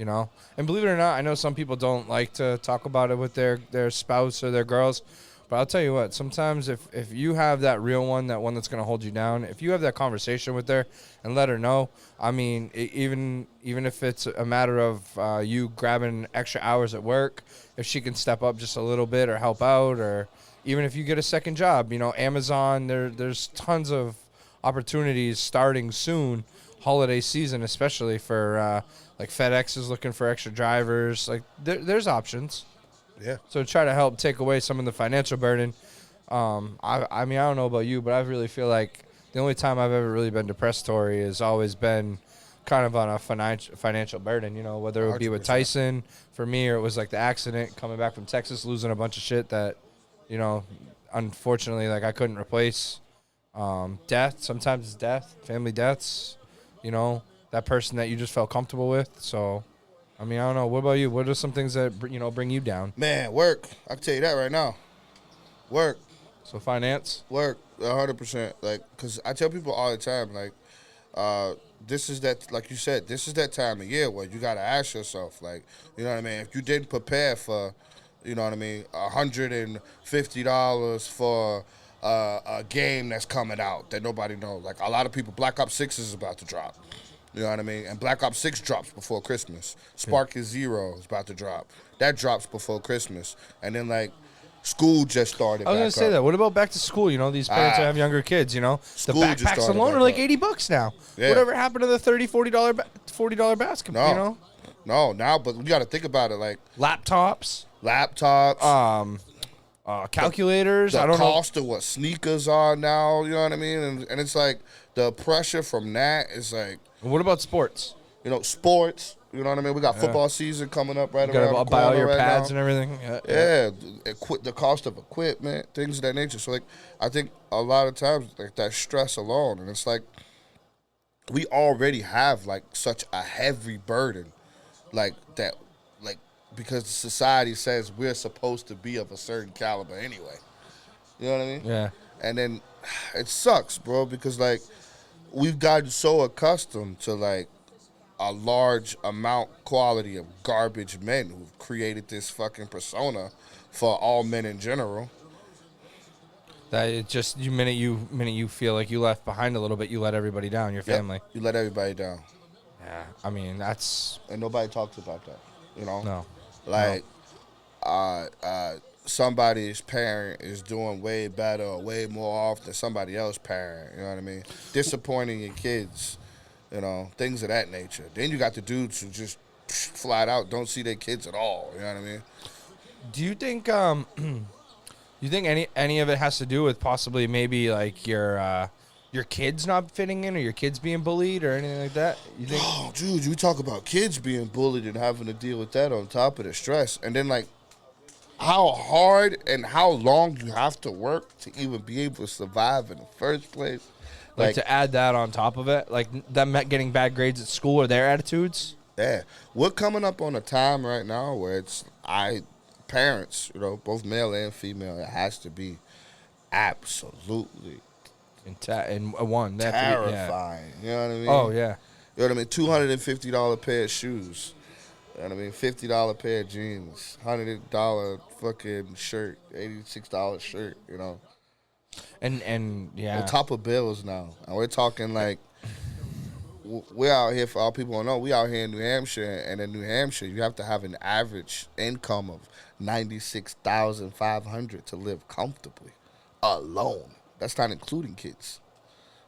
you know. And believe it or not, I know some people don't like to talk about it with their spouse or their girls, but I'll tell you what, sometimes if you have that real one, that one that's going to hold you down, if you have that conversation with her and let her know, I mean, even if it's a matter of you grabbing extra hours at work, if she can step up just a little bit or help out, or even if you get a second job, you know, Amazon, there's tons of opportunities starting soon, holiday season especially, for like FedEx is looking for extra drivers. Like there's options. Yeah. So try to help take away some of the financial burden. I mean, I don't know about you, but I really feel like the only time I've ever really been depressed, Tori, has always been kind of on a financial burden, you know, whether it would be with 100%. Tyson for me, or it was like the accident coming back from Texas, losing a bunch of shit that, you know, unfortunately, like I couldn't replace. Death, sometimes it's death, family deaths, you know, that person that you just felt comfortable with. So, I mean, I don't know. What about you? What are some things that, you know, bring you down? Man, work. I can tell you that right now. Work. So finance? Work, 100%. Like, because I tell people all the time, like, this is that, like you said, this is that time of year where you got to ask yourself, like, you know what I mean? If you didn't prepare for, you know what I mean, $150 for a game that's coming out that nobody knows. Like, a lot of people, Black Ops 6 is about to drop. You know what I mean? And Black Ops 6 drops before Christmas. Spark is Zero is about to drop. That drops before Christmas. And then, like, school just started I was going to say that. What about back to school? You know, these parents that have younger kids, you know? The School just backpacks started alone back are like up. $80 now. Yeah. Whatever happened to the $30, $40 basketball, you know? No, now, but we got to think about it. Like, Laptops, calculators. the I don't know. cost of what sneakers are now, you know what I mean? And it's like the pressure from that is like, What about sports? you know, sports. You know what I mean? We got football season coming up right You around got the to buy all corner your right pads now. and everything. Yeah, the cost of equipment, things of that nature. So, like, I think a lot of times, like, that stress alone, and it's like, we already have, like, such a heavy burden, like, that, like, because society says we're supposed to be of a certain caliber anyway. You know what I mean? Yeah. And then it sucks, bro, because, like, we've gotten so accustomed to, like, a large quality of garbage men who've created this fucking persona for all men in general. That it just minute you feel like you left behind a little bit, you let everybody down, your Yep. family. You let everybody down. Yeah. I mean, that's And nobody talks about that, you know? no. Like, somebody's parent is doing way better or way more off than somebody else's parent, you know what I mean? Disappointing your kids, you know, things of that nature. Then you got the dudes who just flat out don't see their kids at all, you know what I mean? Do you think you think any of it has to do with possibly maybe like your kids not fitting in, or your kids being bullied or anything like that? You think? Oh, dude, you talk about kids being bullied and having to deal with that on top of the stress. And then, like, how hard and how long you have to work to even be able to survive in the first place. Like to add that on top of it, like them getting bad grades at school or their attitudes. Yeah. We're coming up on a time right now where it's parents, you know, both male and female, it has to be absolutely And one. They have to be, yeah. terrifying. You know what I mean? Oh, yeah. You know what I mean? $250 pair of shoes. You know what I mean? $50 pair of jeans. $100 fucking shirt. $86 shirt, you know? And yeah. On top of bills now. And we're talking like, we're out here, for all people don't know, we out here in New Hampshire. And in New Hampshire, you have to have an average income of $96,500 to live comfortably alone. That's not including kids.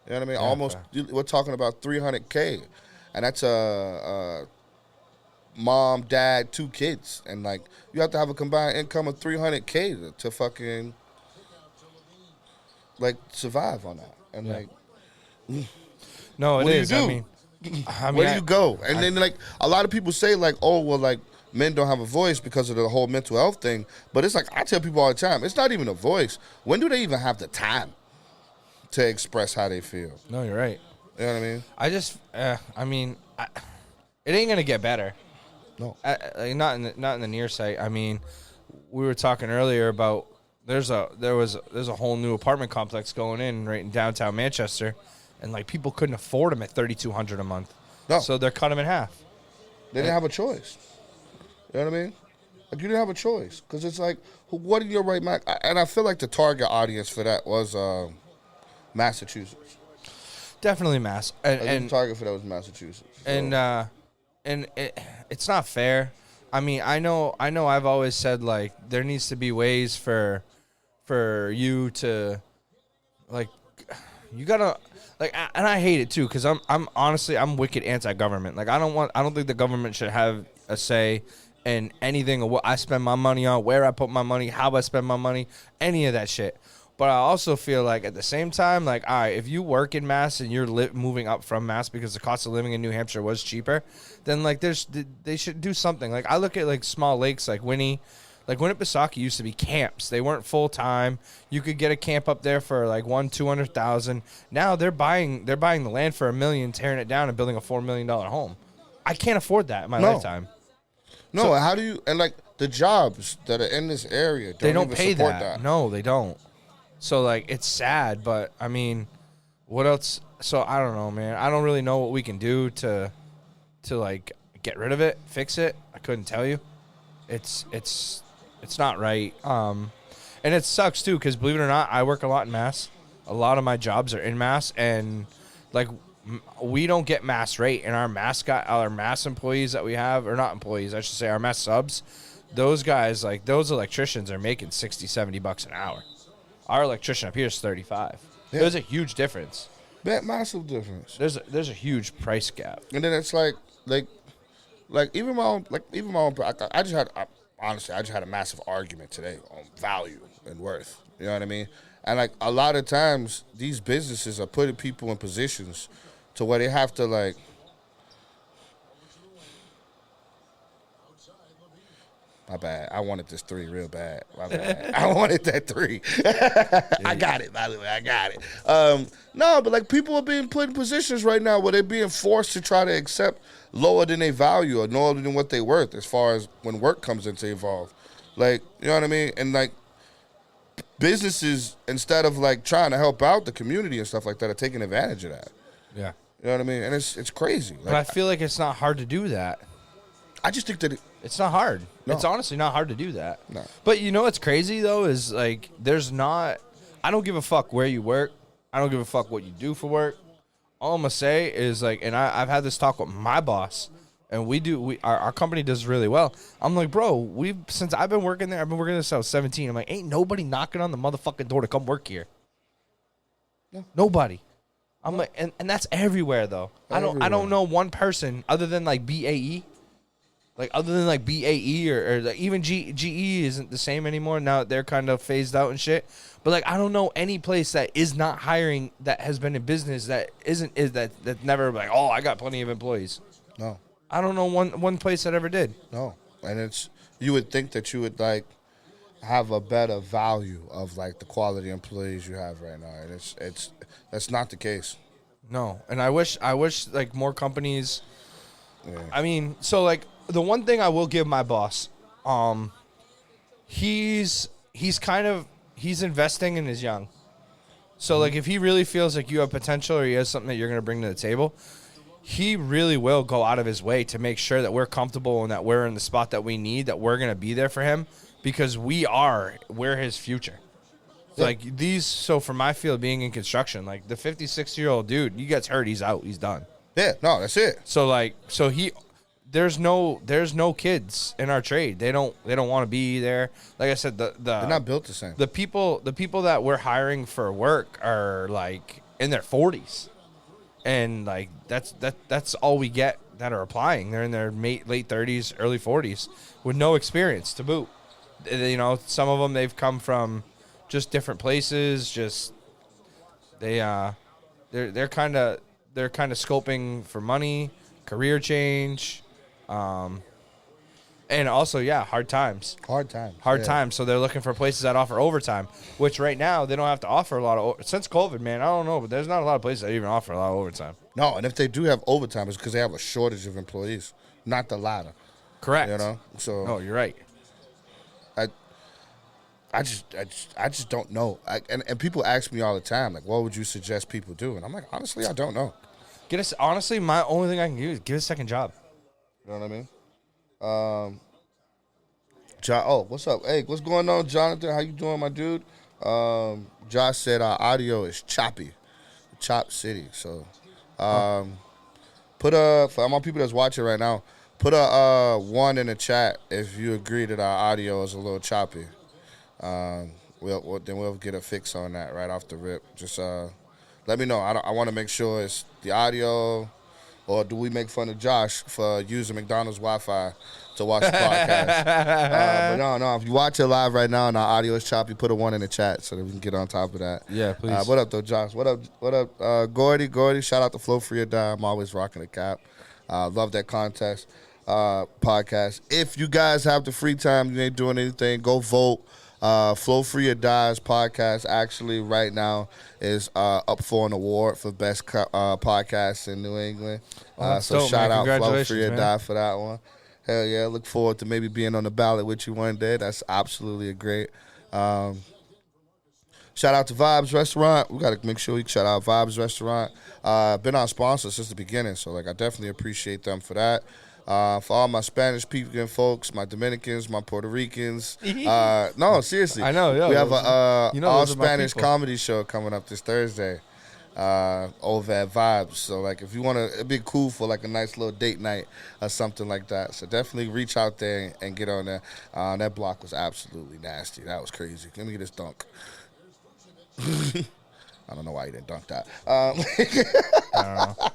You know what I mean? Yeah, Almost, we're talking about $300K. And that's a mom, dad, 2 kids. And, like, you have to have a combined income of $300K to fucking, like, survive on that. And, Yeah. like, No, it what do is. you do? I mean, where do you go? And then, like, a lot of people say, like, oh, well, like, men don't have a voice because of the whole mental health thing. But it's like, I tell people all the time, it's not even a voice. When do they even have the time to express how they feel? No, you're right. You know what I mean? I just, it ain't gonna get better. No. Like, not in the near sight. I mean, we were talking earlier about there's a whole new apartment complex going in right in downtown Manchester, and like people couldn't afford them at $3,200 a month. No. So they're cutting them in half. They didn't have a choice. You know what I mean? Like, you didn't have a choice. Because it's like, what in your right mind? And I feel like the target audience for that was Massachusetts. Definitely Mass. And the target for that was Massachusetts. So. And it's not fair. I mean, I know I've always said, like, there needs to be ways for you to, like, you gotta, like, and I hate it too, because I'm honestly wicked anti-government. Like, I don't think the government should have a say in anything of what I spend my money on, where I put my money, how I spend my money, any of that shit. But I also feel like at the same time, like, all right, if you work in Mass and you're moving up from Mass because the cost of living in New Hampshire was cheaper, then, like, they should do something. Like, I look at, like, small lakes like Winnie. Like, Winnipesaukee used to be camps. They weren't full-time. You could get a camp up there for, like, $200,000. Now they're buying the land for $1 million, tearing it down and building a $4 million home. I can't afford that in my lifetime. No, so, how do you, and, like, the jobs that are in this area they don't even pay support that. No, they don't. So, like, it's sad, but, I mean, what else? So, I don't know, man. I don't really know what we can do to like, get rid of it, fix it. I couldn't tell you. It's not right. And it sucks, too, because, believe it or not, I work a lot in Mass. A lot of my jobs are in Mass, and, like, we don't get Mass rate. And our Mass employees that we have, or not employees, I should say, our Mass subs, those guys, like, those electricians are making $60-$70 an hour. Our electrician up here is 35. Yeah. There's a huge difference. Massive difference. There's a huge price gap. And then it's like even my own, I just had a massive argument today on value and worth. You know what I mean? And, like, a lot of times these businesses are putting people in positions to where they have to, like, my bad. I wanted this 3 real bad. My bad. I wanted that 3. I got it, by the way. I got it. No, but, like, people are being put in positions right now where they're being forced to try to accept lower than they value or lower than what they're worth as far as when work comes into involved. Like, you know what I mean? And, like, businesses, instead of, like, trying to help out the community and stuff like that, are taking advantage of that. Yeah. You know what I mean? And it's crazy. Like, but I feel like it's not hard to do that. I just think that it's not hard. No. It's honestly not hard to do that. No. But you know what's crazy, though, is, like, I don't give a fuck where you work. I don't give a fuck what you do for work. All I'm going to say is, like, and I've had this talk with my boss, and our company does really well. I'm like, bro, since I've been working there, I've been working there since I was 17. I'm like, ain't nobody knocking on the motherfucking door to come work here. No. Nobody. I'm like, and that's everywhere, though. Everywhere. I don't know one person other than, like, BAE. Like, other than, like, BAE or like, even GE isn't the same anymore. Now they're kind of phased out and shit. But, like, I don't know any place that is not hiring that has been in business that that's never, like, oh, I got plenty of employees. No. I don't know one place that ever did. No. And you would think that you would, like, have a better value of, like, the quality employees you have right now. And that's not the case. No. And I wish like, more companies. Yeah. I mean, so, like, the one thing I will give my boss, he's investing in his young. So, like, if he really feels like you have potential or he has something that you're going to bring to the table, he really will go out of his way to make sure that we're comfortable and that we're in the spot that we need, that we're going to be there for him, because we're his future. Yeah. Like, so for my field being in construction, like, the 56-year-old dude, he gets hurt, he's out, he's done. Yeah, no, that's it. So, like, there's no kids in our trade. They don't want to be there. Like I said, they're not built the same. The people that we're hiring for work are, like, in their 40s, and, like, that's all we get that are applying. They're in their late 30s, early 40s with no experience to boot. You know, some of them, they've come from just different places. Just they're kind of scoping for money, career change. And also, yeah, hard times. Hard times. So they're looking for places that offer overtime, which right now they don't have to offer a lot of since COVID, man. I don't know, but there's not a lot of places that even offer a lot of overtime. No, and if they do have overtime, it's because they have a shortage of employees, not the latter. Correct. You know, so. Oh, you're right. I just don't know. And people ask me all the time, like, what would you suggest people do? And I'm like, honestly, I don't know. Honestly, my only thing I can do is get a second job. You know what I mean? What's up? Hey, what's going on, Jonathan? How you doing, my dude? Josh said our audio is choppy, Chop City. So, put for all my people that's watching right now, put a 1 in the chat if you agree that our audio is a little choppy. We'll get a fix on that right off the rip. Just let me know. I want to make sure it's the audio. Or do we make fun of Josh for using McDonald's Wi-Fi to watch the podcast? But no. If you watch it live right now and our audio is choppy, put a 1 in the chat so that we can get on top of that. Yeah, please. What up, though, Josh? What up, Gordy? Shout out to Flow Free or Die. I'm always rocking the cap. Love that contest podcast. If you guys have the free time, you ain't doing anything, go vote. Flow Free or Die's podcast actually right now is up for an award for best podcast in New England. So dope, shout man. out Flow Free or Man. Die for that one. Hell yeah, look forward to maybe being on the ballot with you one day. That's absolutely a great. Shout out to Vibes Restaurant. We got to make sure we shout out Vibes Restaurant. Been our sponsor since the beginning, so I definitely appreciate them for that. For all my Spanish speaking folks, my Dominicans, my Puerto Ricans. No, seriously. I know, yeah. We have a all those are my Spanish people. comedy show coming up this Thursday over at Vibes. So, if you want to, it'd be cool for, a nice little date night or something like that. So, definitely reach out there and get on there. That block was absolutely nasty. That was crazy. Let me get this dunk. I don't know why you didn't dunk that. I don't know.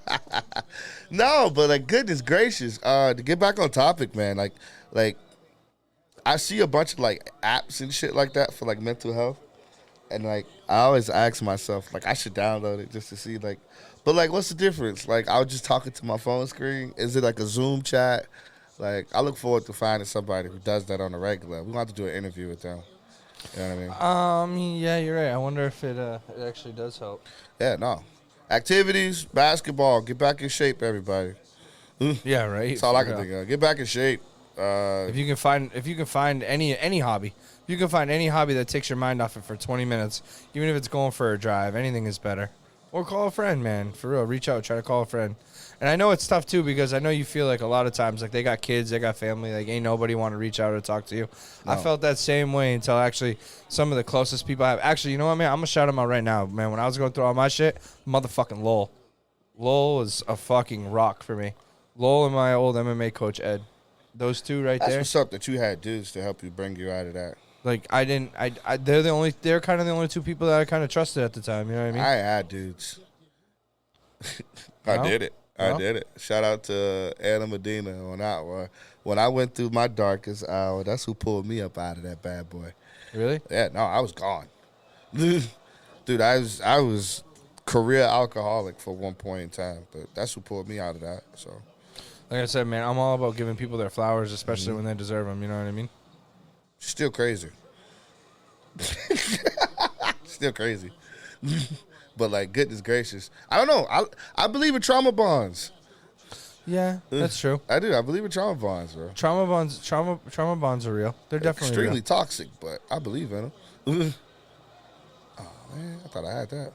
No, but goodness gracious, to get back on topic, man. I see a bunch of apps and shit like that for mental health, and I always ask myself I should download it just to see but what's the difference? I was just talking to my phone screen. Is it a Zoom chat? I look forward to finding somebody who does that on a regular. We want to do an interview with them. You know what I mean? Yeah, you're right. I wonder if it actually does help. Yeah, no. Activities, basketball, get back in shape, everybody. Yeah, right. That's all I can think of. Get back in shape. If you can find any hobby, if you can find any hobby that takes your mind off it for 20 minutes, even if it's going for a drive, anything is better. Or call a friend, man. For real, reach out, try to call a friend. And I know it's tough too because I know you feel a lot of times they got kids, they got family, ain't nobody want to reach out or talk to you. No. I felt that same way until actually some of the closest people I have. Actually, you know what, man? I'm gonna shout them out right now, man. When I was going through all my shit, motherfucking Lowell. Lowell is a fucking rock for me. Lowell and my old MMA coach Ed. Those two right there. That's what's up that you had dudes to help you bring you out of that. They're kind of the only two people that I kind of trusted at the time. You know what I mean? I had dudes. I did it. Shout out to Anna Medina on that one. When I went through my darkest hour, that's who pulled me up out of that bad boy. Really? Yeah, no, I was gone. Dude, I was career alcoholic for one point in time, but that's who pulled me out of that. So, like I said, man, I'm all about giving people their flowers, especially when they deserve them. You know what I mean? Still crazy. Still crazy. But goodness gracious, I don't know. I believe in trauma bonds. Yeah, that's true. I do. I believe in trauma bonds, bro. Trauma bonds are real. They're definitely extremely real. toxic, but I believe in them. Oh man, I thought I had that.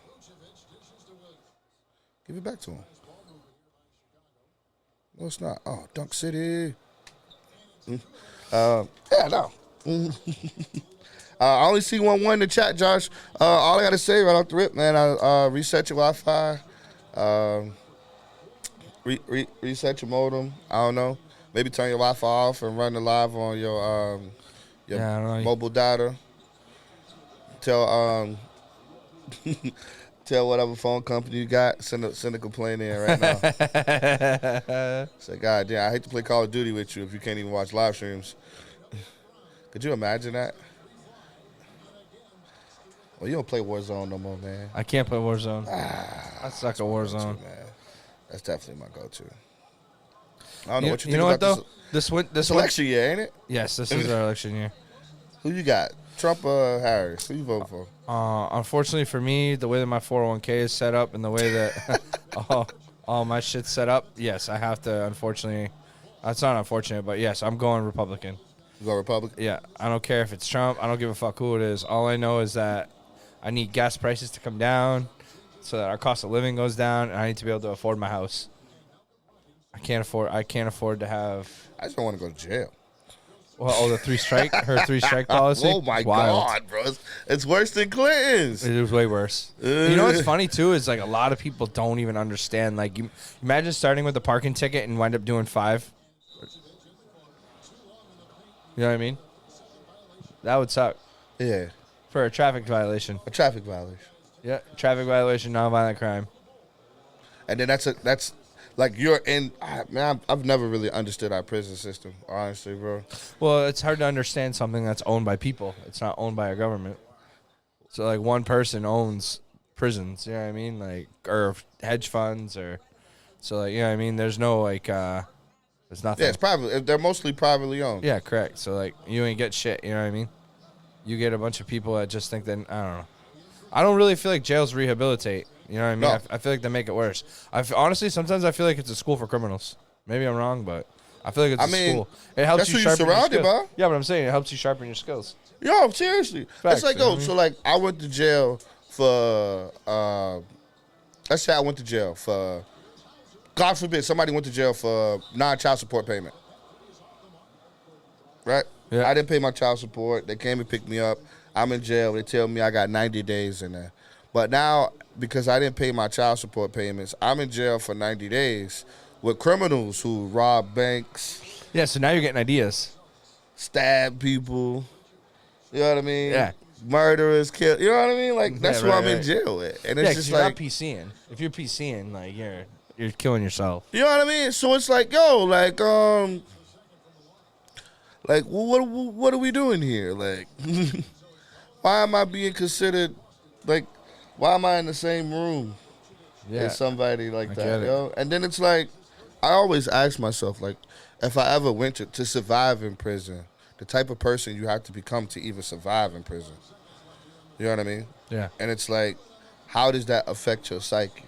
Give it back to him. No, it's not. Oh, Dunk City. Yeah, no. I only see 1-1 in the chat, Josh. All I got to say right off the rip, man, reset your Wi-Fi. Reset your modem. I don't know. Maybe turn your Wi-Fi off and run the live on your mobile data. Tell tell whatever phone company you got, send a complaint in right now. Say, God damn, I hate to play Call of Duty with you if you can't even watch live streams. Could you imagine that? Well, you don't play Warzone no more, man. I can't play Warzone. I suck at Warzone. Man. That's definitely my go-to. I don't know what you know think what, about though? this election year, ain't it? Yes, this is our election year. Who you got? Trump or Harris? Who you vote for? Unfortunately for me, the way that my 401k is set up and the way that all my shit's set up, yes, I have to, unfortunately. That's not unfortunate, but yes, I'm going Republican. You go Republican? Yeah, I don't care if it's Trump. I don't give a fuck who it is. All I know is that I need gas prices to come down so that our cost of living goes down, and I need to be able to afford my house. I can't afford to have. I just don't want to go to jail. Well, the 3-strike, her 3-strike policy. Oh my God, bro! It's worse than Clinton's. It was way worse. You know what's funny too is like a lot of people don't even understand. Like, you imagine starting with a parking ticket and wind up doing 5. You know what I mean? That would suck. Yeah, For a traffic violation. a traffic violation. Yeah, traffic violation, nonviolent crime. And then that's like you're in. Man, I've never really understood our prison system, honestly, bro. Well, it's hard to understand something that's owned by people. It's not owned by a government. So, like, one person owns prisons, you know what I mean? Like, or hedge funds, or... So, like, you know what I mean? There's no, like, there's nothing. Yeah, it's probably they're mostly privately owned. Yeah, correct. So, like, you ain't get shit, you know what I mean? You get a bunch of people that just think that... I don't know. I don't really feel like jails rehabilitate. You know what I mean? No. I feel like they make it worse. Honestly, sometimes I feel like it's a school for criminals. Maybe I'm wrong, but I feel like it's a school. It helps that's you who you're sharpen your surrounded skills. by. Yeah, but I'm saying it helps you sharpen your skills. Yo, seriously. Facts, It's like, you know yo, what I mean? so like I went to jail for let's say I went to jail for, God forbid, somebody went to jail for non-child support payment. Right? Yeah. I didn't pay my child support. They came and picked me up. I'm in jail. They tell me I got 90 days in there. But now, because I didn't pay my child support payments, I'm in jail for 90 days with criminals who rob banks, Yeah, so now you're getting ideas. stab people. You know what I mean? Yeah. Murderers, kill. You know what I mean? Like, that's Yeah, who right, I'm in right. jail with. And Yeah, it's because just you're like, not PCing. If you're PCing, like, you're killing yourself. you know what I mean? So it's like, yo, like what are we doing here? Like, why am I being considered, like, why am I in the same room Yeah. as somebody like I that, get it. yo? And then it's like, I always ask myself, like, if I ever went to survive in prison, the type of person you have to become to even survive in prison. You know what I mean? Yeah. And it's like, how does that affect your psyche?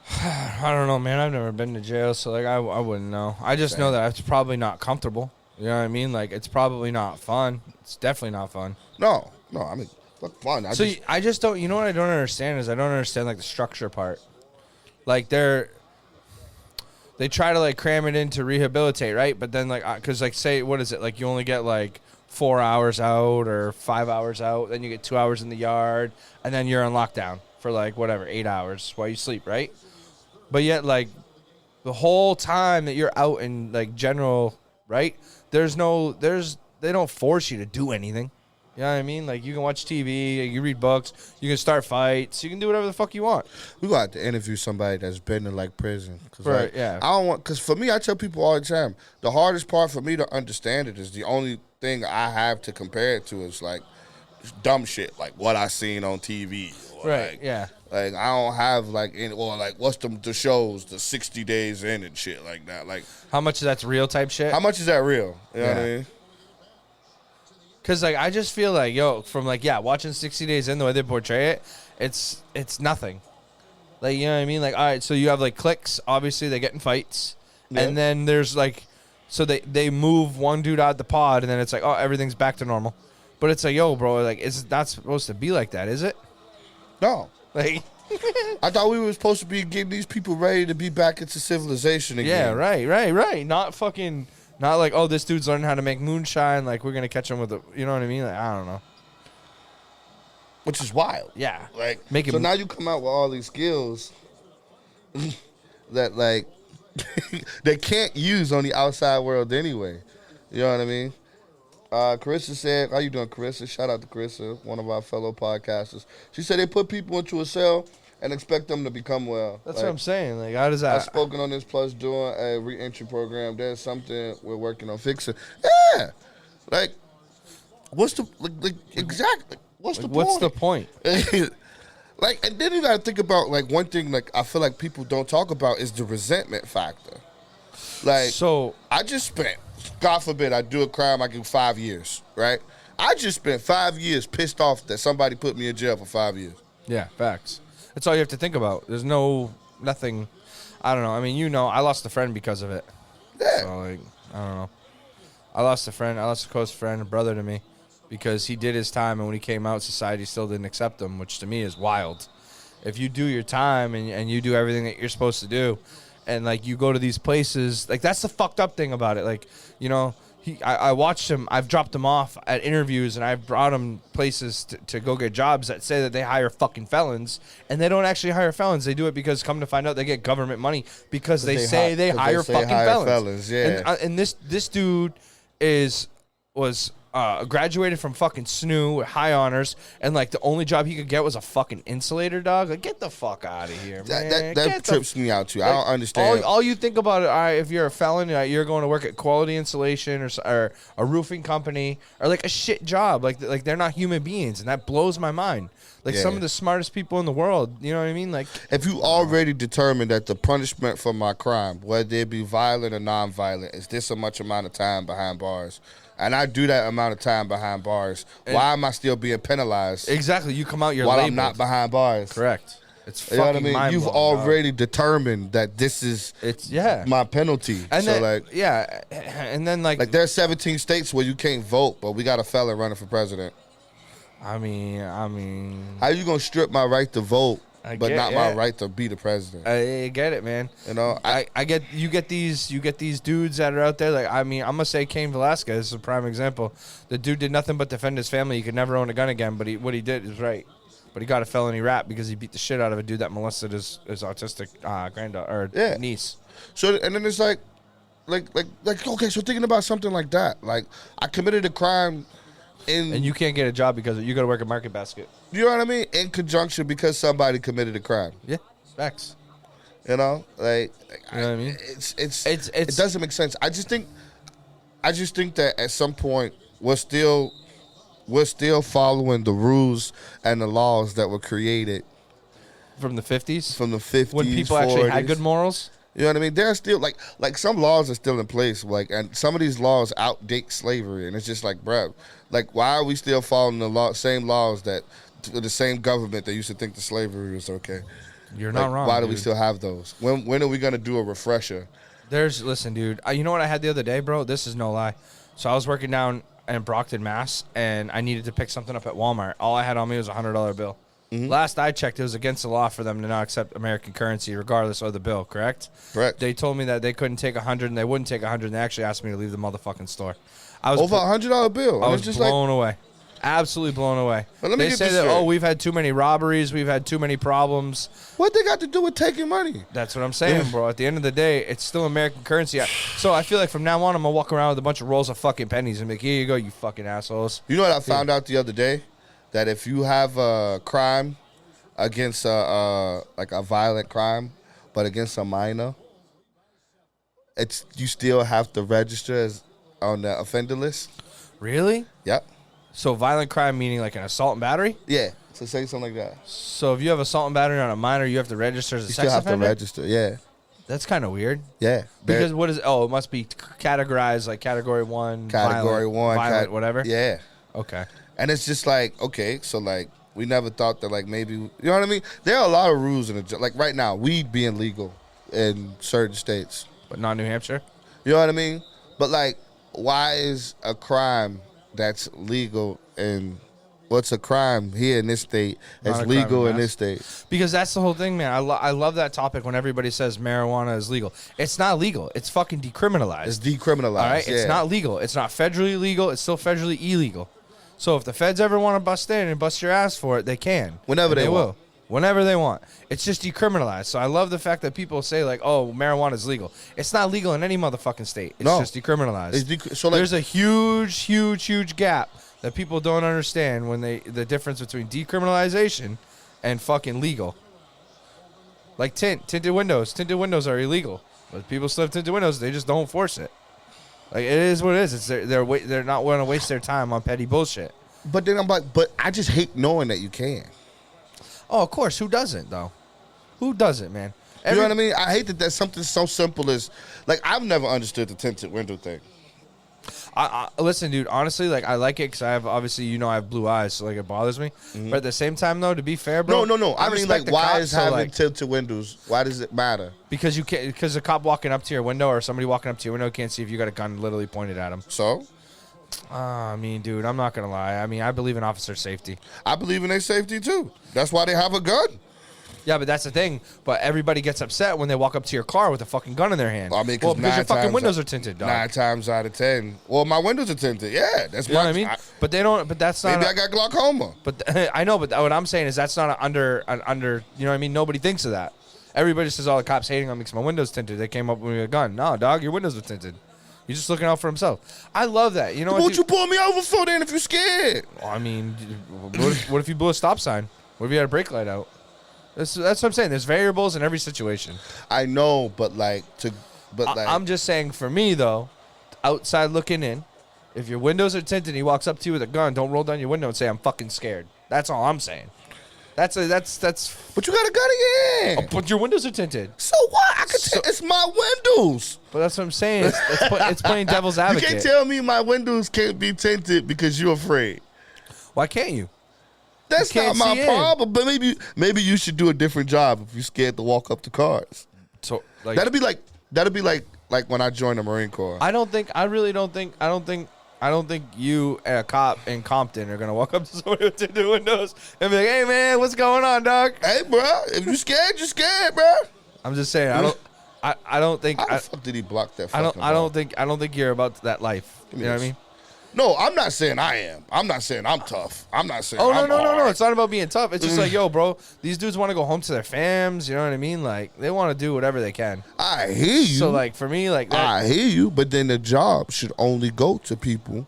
I don't know, man. I've never been to jail, so, like, I wouldn't know. I just know that it's probably not comfortable. You know what I mean? Like, it's probably not fun. It's definitely not fun. No, I mean, fuck fun. I just don't, you know what I don't understand is I don't understand, like, the structure part. Like, they try to, like, cram it in to rehabilitate, right? But then, like, because, like, say, what is it? Like, you only get, like, 4 hours out or 5 hours out. Then you get 2 hours in the yard. And then you're on lockdown for, like, whatever, 8 hours while you sleep, right? But yet, like, the whole time that you're out in, like, general, right? They don't force you to do anything. You know what I mean? Like, you can watch TV, you read books, you can start fights, you can do whatever the fuck you want. We got to interview somebody that's been in like prison. Cause, Right, like, yeah. I don't want, because for me, I tell people all the time, the hardest part for me to understand it is the only thing I have to compare it to is like dumb shit, like what I seen on TV. Or Right, like, yeah. Like, I don't have like, or like what's the shows, the 60 days in and shit like that. Like, How much of that's real type shit? how much is that real? You know what I Yeah. mean? Because, like, I just feel like, from, like, watching 60 Days In, the way they portray it, it's nothing. Like, you know what I mean? Like, all right, so you have, like, cliques. Obviously, they get in fights. Yeah. And then there's, like, so they move one dude out the pod, and then it's like, oh, everything's back to normal. But it's like, yo, bro, like, it's not supposed to be like that, is it? No. Like, I thought we were supposed to be getting these people ready to be back into civilization again. yeah, right. Not like, oh, this dude's learning how to make moonshine. Like, we're going to catch him with a, you know what I mean? Like, I don't know. Which is wild. Yeah. Like, Make it so now you come out with all these skills that, like, they can't use on the outside world anyway. You know what I mean? Carissa said, how you doing, Carissa? Shout out to Carissa, one of our fellow podcasters. She said they put people into a cell and expect them to become well. That's Like, what I'm saying. Like, how does that? I've spoken on this plus doing a re-entry program. There's something we're working on fixing. Yeah. Like, what's the, like exactly, what's the point? What's the point? Like, and then you gotta think about, like, one thing, like, I feel like people don't talk about is the resentment factor. Like, So, I just spent, God forbid, I do a crime, I get 5 years, right? I just spent 5 years pissed off that somebody put me in jail for 5 years. yeah, facts. That's all you have to think about. There's nothing. I don't know. I mean, I lost a friend because of it. Yeah. So, like, I don't know. I lost a close friend, a brother to me, because he did his time, and when he came out, society still didn't accept him, which to me is wild. If you do your time and you do everything that you're supposed to do, and like you go to these places, like that's the fucked up thing about it. Like, you know, I watched him. I've dropped him off at interviews, and I've brought him places to go get jobs that say that they hire fucking felons, and they don't actually hire felons. They do it because, come to find out, they get government money because they say they hire fucking felons. Yeah. And this dude was graduated from fucking SNU with high honors, and like the only job he could get was a fucking insulator, dog. Like, get the fuck out of here, man. That trips me out too. I don't understand. All you think about it, all right, if you're a felon, you're going to work at Quality Insulation or a roofing company or like a shit job. Like they're not human beings, and that blows my mind. Like some of the smartest people in the world, you know what I mean? Like, if you already determined that the punishment for my crime, whether it be violent or non-violent, is this a much amount of time behind bars, and I do that amount of time behind bars, why am I still being penalized? Exactly. You come out, you're while labeled. I'm not behind bars. Correct. It's fucking, you know what I mean? mind-blowing, You've already determined that this is my penalty. And so then, and then like there are 17 states where you can't vote, but we got a felon running for president. I mean, how you gonna strip my right to vote, but not my right to be the president? I get it, man. You know, I get you get these dudes that are out there. Like, I mean, I'm gonna say Cain Velasquez is a prime example. The dude did nothing but defend his family. He could never own a gun again, but what he did is right. But he got a felony rap because he beat the shit out of a dude that molested his autistic granddaughter or niece. So and then it's like okay, so thinking about something like that, like I committed a crime. And you can't get a job because you got to work at Market Basket. You know what I mean? In conjunction because somebody committed a crime. Yeah, facts. You know, like you know what I mean? It doesn't make sense. I just think that at some point we're still following the rules and the laws that were created from the 50s. From the 50s, when people 40s. Actually had good morals. You know what I mean? There are still like some laws are still in place, like, and some of these laws outdate slavery, and it's just like, bruh, like, why are we still following the same laws that the same government that used to think the slavery was okay? You're not wrong. Why do we still have those? When are we gonna do a refresher? Listen, dude. You know what I had the other day, bro? This is no lie. So I was working down in Brockton, Mass, and I needed to pick something up at Walmart. All I had on me was a $100 bill. Mm-hmm. Last I checked, it was against the law for them to not accept American currency regardless of the bill, correct? Correct. They told me that they couldn't take 100 and they wouldn't take 100, and they actually asked me to leave the motherfucking store. I was over $100 bill. I was just blown away. Absolutely blown away. They say that, we've had too many robberies, we've had too many problems. What they got to do with taking money? That's what I'm saying, bro. At the end of the day, it's still American currency. So I feel like from now on, I'm going to walk around with a bunch of rolls of fucking pennies and be like, here you go, you fucking assholes. You know what I found out the other day? That if you have a crime against like a violent crime, but against a minor, you still have to register as on the offender list. Really? Yep. So violent crime meaning like an assault and battery? Yeah. So say something like that. So if you have assault and battery on a minor, you have to register as a sex offender? You still have to register, yeah. That's kind of weird. Yeah. Because what is it must be categorized like category 1, violent, whatever? Yeah. Okay. And it's just like, okay, so like we never thought that like maybe, you know what I mean? There are a lot of rules in it. Like right now, weed being legal in certain states. But not New Hampshire? You know what I mean? But like, why is a crime that's legal in what's a crime here in this state that's legal in this state? Because that's the whole thing, man. I love that topic when everybody says marijuana is legal. It's not legal. It's fucking decriminalized. It's decriminalized. All right? It's not legal. It's not federally legal. It's still federally illegal. So if the feds ever want to bust in and bust your ass for it, they can. Whenever they will. Whenever they want. It's just decriminalized. So I love the fact that people say, like, oh, marijuana is legal. It's not legal in any motherfucking state. It's just decriminalized. So there's a huge, huge, huge gap that people don't understand when the difference between decriminalization and fucking legal. Like tinted windows. Tinted windows are illegal. But people still have tinted windows. They just don't force it. Like, it is what it is. It's they're not going to waste their time on petty bullshit. But then I'm like, but I just hate knowing that you can. Oh, of course. Who doesn't, though? Who doesn't, man? You know what I mean? I hate that there's something so simple as, like, I've never understood the tinted window thing. Listen, dude, honestly, like, I like it because I have, obviously, I have blue eyes, so, like, it bothers me. Mm-hmm. But at the same time, though, to be fair, bro. No. I mean, like, why is having tinted windows, why does it matter? Because a cop walking up to your window or somebody walking up to your window can't see if you got a gun literally pointed at him. So? I mean, dude, I'm not going to lie. I mean, I believe in officer safety. I believe in their safety, too. That's why they have a gun. Yeah, but that's the thing. But everybody gets upset when they walk up to your car with a fucking gun in their hand. I mean, because your fucking windows are tinted, dog. 9 times out of 10. Well, my windows are tinted. Yeah, that's You know what I mean? But they don't. But that's not. Maybe I got glaucoma. But I know. But what I'm saying is that's not an under. You know what I mean? Nobody thinks of that. Everybody says, "Oh, the cops hating on me because my windows tinted. They came up with a gun." No, dog, your windows are tinted. You're just looking out for himself. I love that. You know what you pull me over for then if you're scared? Well, I mean, what if you blew a stop sign? What if you had a brake light out? That's what I'm saying. There's variables in every situation. I know, but I'm just saying for me though, outside looking in, if your windows are tinted and he walks up to you with a gun, don't roll down your window and say I'm fucking scared. That's all I'm saying. That's. But you got a gun in your hand. But your windows are tinted. So what? It's my windows. But that's what I'm saying. It's playing devil's advocate. You can't tell me my windows can't be tinted because you're afraid. Why can't you? That's not my problem. But maybe you should do a different job if you're scared to walk up to cars. So that'd be like when I joined the Marine Corps. I don't think you and a cop in Compton are gonna walk up to somebody with tinted windows and be like, "Hey man, what's going on, dog?" Hey, bro, if you're scared, bro. I'm just saying. I don't think. How the fuck did he block that? I don't think you're about that life. You know what I mean? No, I'm not saying I am. I'm not saying I'm tough. I'm not saying. Oh I'm no. It's not about being tough. It's just like, yo, bro, these dudes want to go home to their fams. You know what I mean? Like they want to do whatever they can. I hear you. So like for me, like I hear you, but then the job should only go to people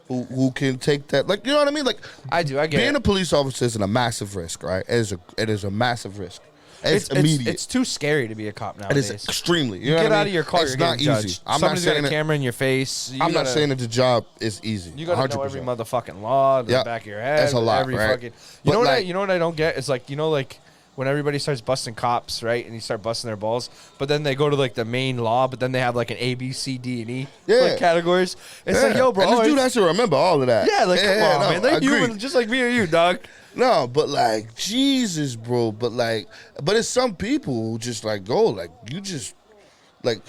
who can take that. Like you know what I mean? Like I do. I get being a police officer is a massive risk, right? It is a massive risk. It's immediate. It's too scary to be a cop nowadays. It is extremely. You get out of your car, it's you're not getting easy. judged. I'm Somebody's not got saying a camera in your face. I'm not saying that the job is easy. You got to know every motherfucking law to the back of your head. That's a lot, every right? Fucking, you know what I don't get is like when everybody starts busting cops, right? And you start busting their balls, but then they go to like the main law, but then they have like an A, B, C, D, and E like categories. It's like, yo, bro, and this dude has to remember all of that. Yeah, like come on, man. They're human, just like me or you, dog. No, but like Jesus, bro. But it's some people who just like go like you just like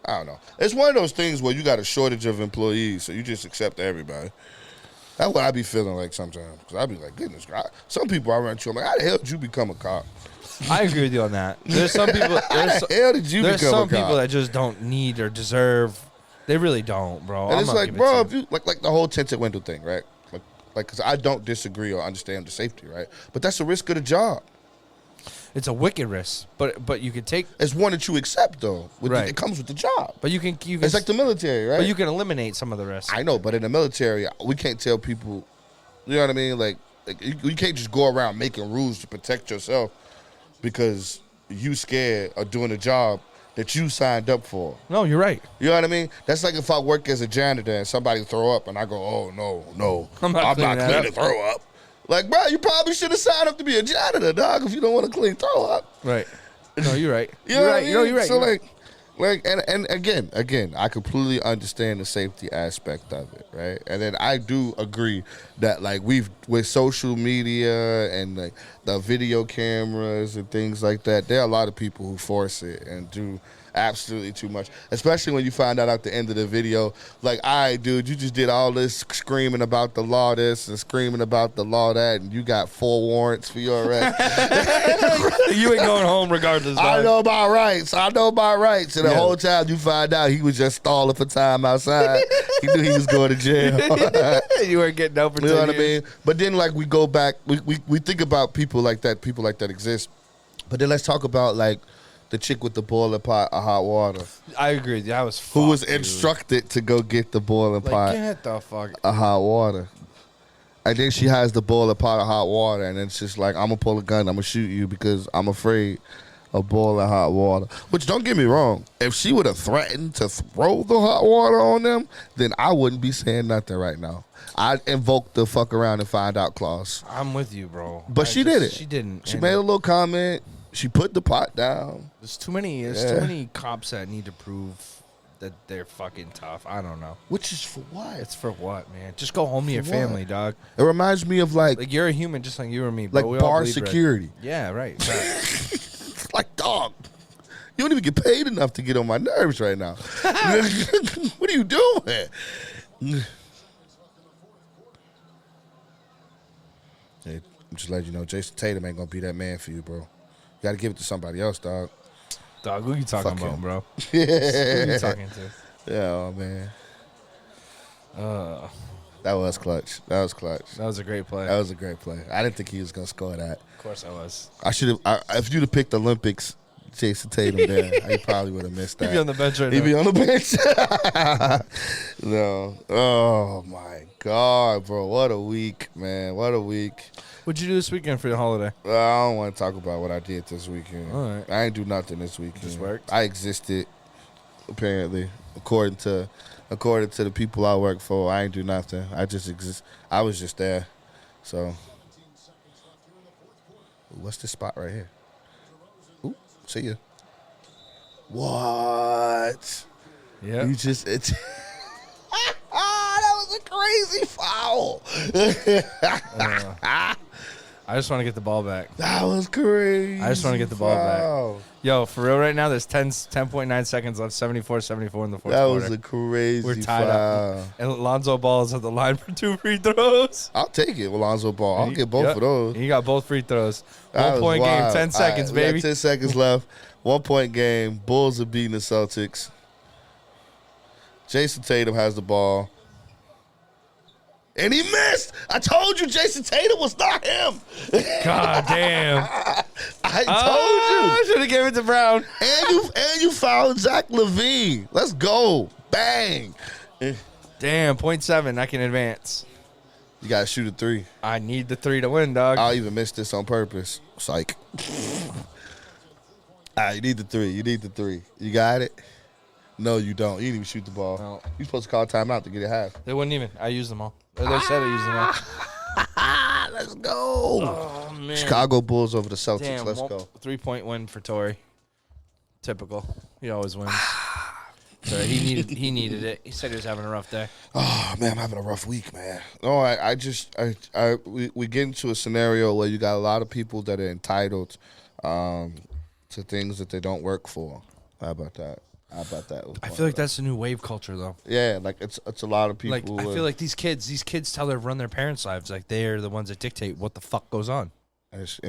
I don't know. It's one of those things where you got a shortage of employees, so you just accept everybody. That's what I be feeling like sometimes. Because I be like, goodness, God. Some people I run into, I'm like, how the hell did you become a cop? I agree with you on that. There's some people. How the hell did you become a cop? There's some people that just don't need or deserve. They really don't, bro. And it's like, bro, if you like the whole tinted window thing, right? Like, because I don't disagree or understand the safety, right? But that's a risk of the job. It's a wicked risk, but you can take. It's one that you accept, though. Right. It comes with the job. But you can. It's like the military, right? But you can eliminate some of the risks. I know, but in the military, we can't tell people. You know what I mean? Like you can't just go around making rules to protect yourself because you scared of doing a job that you signed up for. No, you're right. You know what I mean? That's like if I work as a janitor and somebody throw up and I go, oh, no, I'm not cleaning throw up. Like, bro, you probably should have signed up to be a janitor, dog, if you don't want to clean throw up. Right. No, you're right. You're right. No, you're right. So, and again, I completely understand the safety aspect of it, right? And then I do agree that, like, with social media and, like, the video cameras and things like that, there are a lot of people who force it and do absolutely too much, especially when you find out at the end of the video, like, all right, dude, you just did all this screaming about the law this and screaming about the law that, and you got 4 warrants for your arrest. You ain't going home regardless, dog. I know my rights. And the whole time you find out he was just stalling for time outside. He knew he was going to jail. You weren't getting out for 10 years. You know what I mean? But then, like, we go back, we think about people like that exist. But then let's talk about, like, the chick with the boiling pot of hot water. I agree. That was who was instructed to go get the boiling pot get the fuck of hot water. And then she has the boiling pot of hot water, and it's just like, I'm going to pull a gun, I'm going to shoot you because I'm afraid of boiling hot water. Which, don't get me wrong, if she would have threatened to throw the hot water on them, then I wouldn't be saying nothing right now. I'd invoke the fuck around and find out clause. I'm with you, bro. But she did it. She didn't. She made a little comment. She put the pot down. There's too many cops that need to prove that they're fucking tough. I don't know. Which is for what? It's for what, man? Just go home to your family, dog. It reminds me of like you're a human just like you or me, bro. Like bar security. Red. Yeah, right. Like, dog, you don't even get paid enough to get on my nerves right now. What are you doing? Hey, I'm just letting you know, Jason Tatum ain't gonna be that man for you, bro. You got to give it to somebody else, dog. Dog, who you talking Fuck about, him. bro? Who you talking to? Yeah, man. That was clutch. That was a great play. That was a great play. I didn't think he was gonna score that. Of course I was. I should have. If you'd have picked Olympics, Jason Tatum there, he probably would have missed that. He'd be on the bench right He'd now. be on the bench. No. Oh my God, bro. What a week, man. What a week. What'd you do this weekend for your holiday? I don't want to talk about what I did this weekend. All right. I ain't do nothing this weekend. Just worked? I existed, apparently, according to the people I work for. I ain't do nothing. I just exist. I was just there. So, what's this spot right here? Ooh, see ya. What? Yeah. You just it's. That was a crazy foul. I just want to get the ball back. That was crazy. I just want to get the ball foul. back. Yo, for real right now, there's 10.9 seconds left, 74-74 in the fourth That quarter. was a crazy We're tied foul. up. And Lonzo Ball is at the line for 2 free throws. I'll take it, Alonzo Ball. I'll get both Yep. of those. He got both free throws. That 1 was point game, wild. 10 seconds, We got baby. 10 seconds left. 1 point game. Bulls are beating the Celtics. Jason Tatum has the ball. And he missed. I told you Jason Tatum was not him. God damn. I told I should have given it to Brown. you. And you fouled Zach LaVine. Let's go. Bang. Damn, 0.7. I can advance. You got to shoot a 3. I need the 3 to win, dog. I'll even miss this on purpose. Psych. You need the 3. You need the 3. You got it? No, you don't. You didn't even shoot the ball. No. You're supposed to call timeout to get it half. They wouldn't even. I used them all. They said I used them all. Let's go. Oh, man. Chicago Bulls over the Celtics. Damn, Let's go. 3-point win for Torrey. Typical. He always wins. So he needed it. He said he was having a rough day. Oh, man, I'm having a rough week, man. No, we get into a scenario where you got a lot of people that are entitled to things that they don't work for. How about that? How about that? I feel like that's the new wave culture, though. Yeah, like it's a lot of people. Like I feel like these kids tell them run their parents' lives. Like they're the ones that dictate what the fuck goes on. It's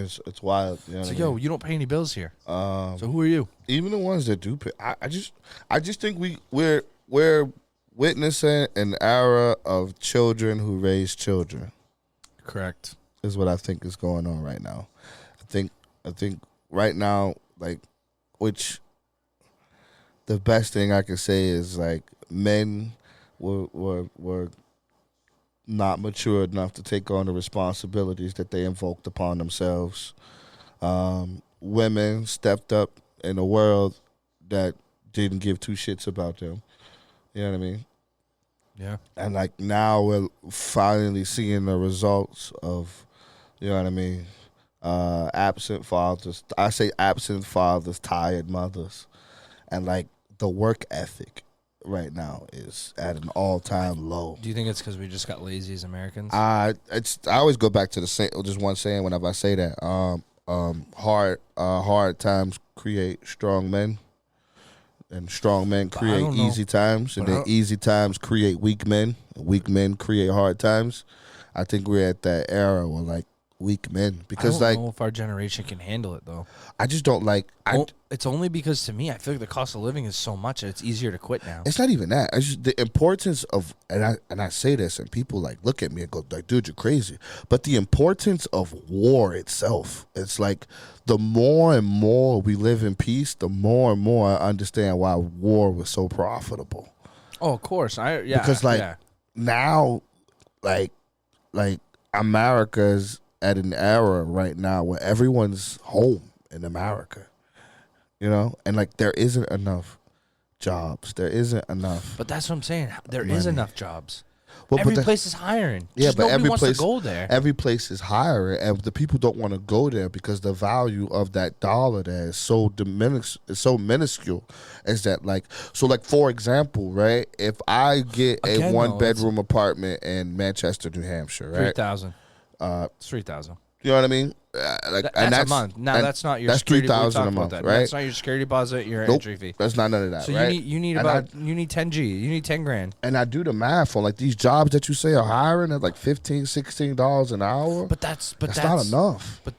wild. You know It's what like, I mean? yo, you don't pay any bills here. So who are you? Even the ones that do pay, I just think we're witnessing an era of children who raise children. Correct. Is what I think is going on right now. I think right now, like, which the best thing I can say is like men were not mature enough to take on the responsibilities that they invoked upon themselves. Women stepped up in a world that didn't give two shits about them. You know what I mean? Yeah. And like now we're finally seeing the results of, you know what I mean, absent fathers. I say absent fathers, tired mothers. And like the work ethic right now is at an all-time low. Do you think it's because we just got lazy as Americans? I always go back to the same, just one saying whenever I say that. Hard times create strong men, and strong men create easy times, and then easy times create weak men. And weak men create hard times. I think we're at that era where like weak men, because I don't know if our generation can handle it though. I just don't like. It's only because to me, I feel like the cost of living is so much that it's easier to quit now. It's not even that. It's just the importance of, and I say this, and people like look at me and go, like, dude, you're crazy. But the importance of war itself, it's like the more and more we live in peace, the more and more I understand why war was so profitable. Oh, of course. Because now, like America's at an era right now where everyone's home in America. You know, and like there isn't enough jobs. There isn't enough. But that's what I'm saying. There is enough jobs. Well, every place is hiring. Yeah, just but nobody every wants place to go there. Every place is hiring, and the people don't want to go there because the value of that dollar there is so diminished. It's so minuscule. Is that like so? Like for example, right? If I get a one-bedroom apartment in Manchester, New Hampshire, right? 3,000. It's 3,000. You know what I mean? That's a month. Now that's not your. That's security, $3,000 a month, that. right? That's not your security deposit. Your entry fee. That's not none of that. So right? you need about you need 10 G. You need 10 grand. And I do the math on like these jobs that you say are hiring at like $15, $16 an hour. But that's not enough. But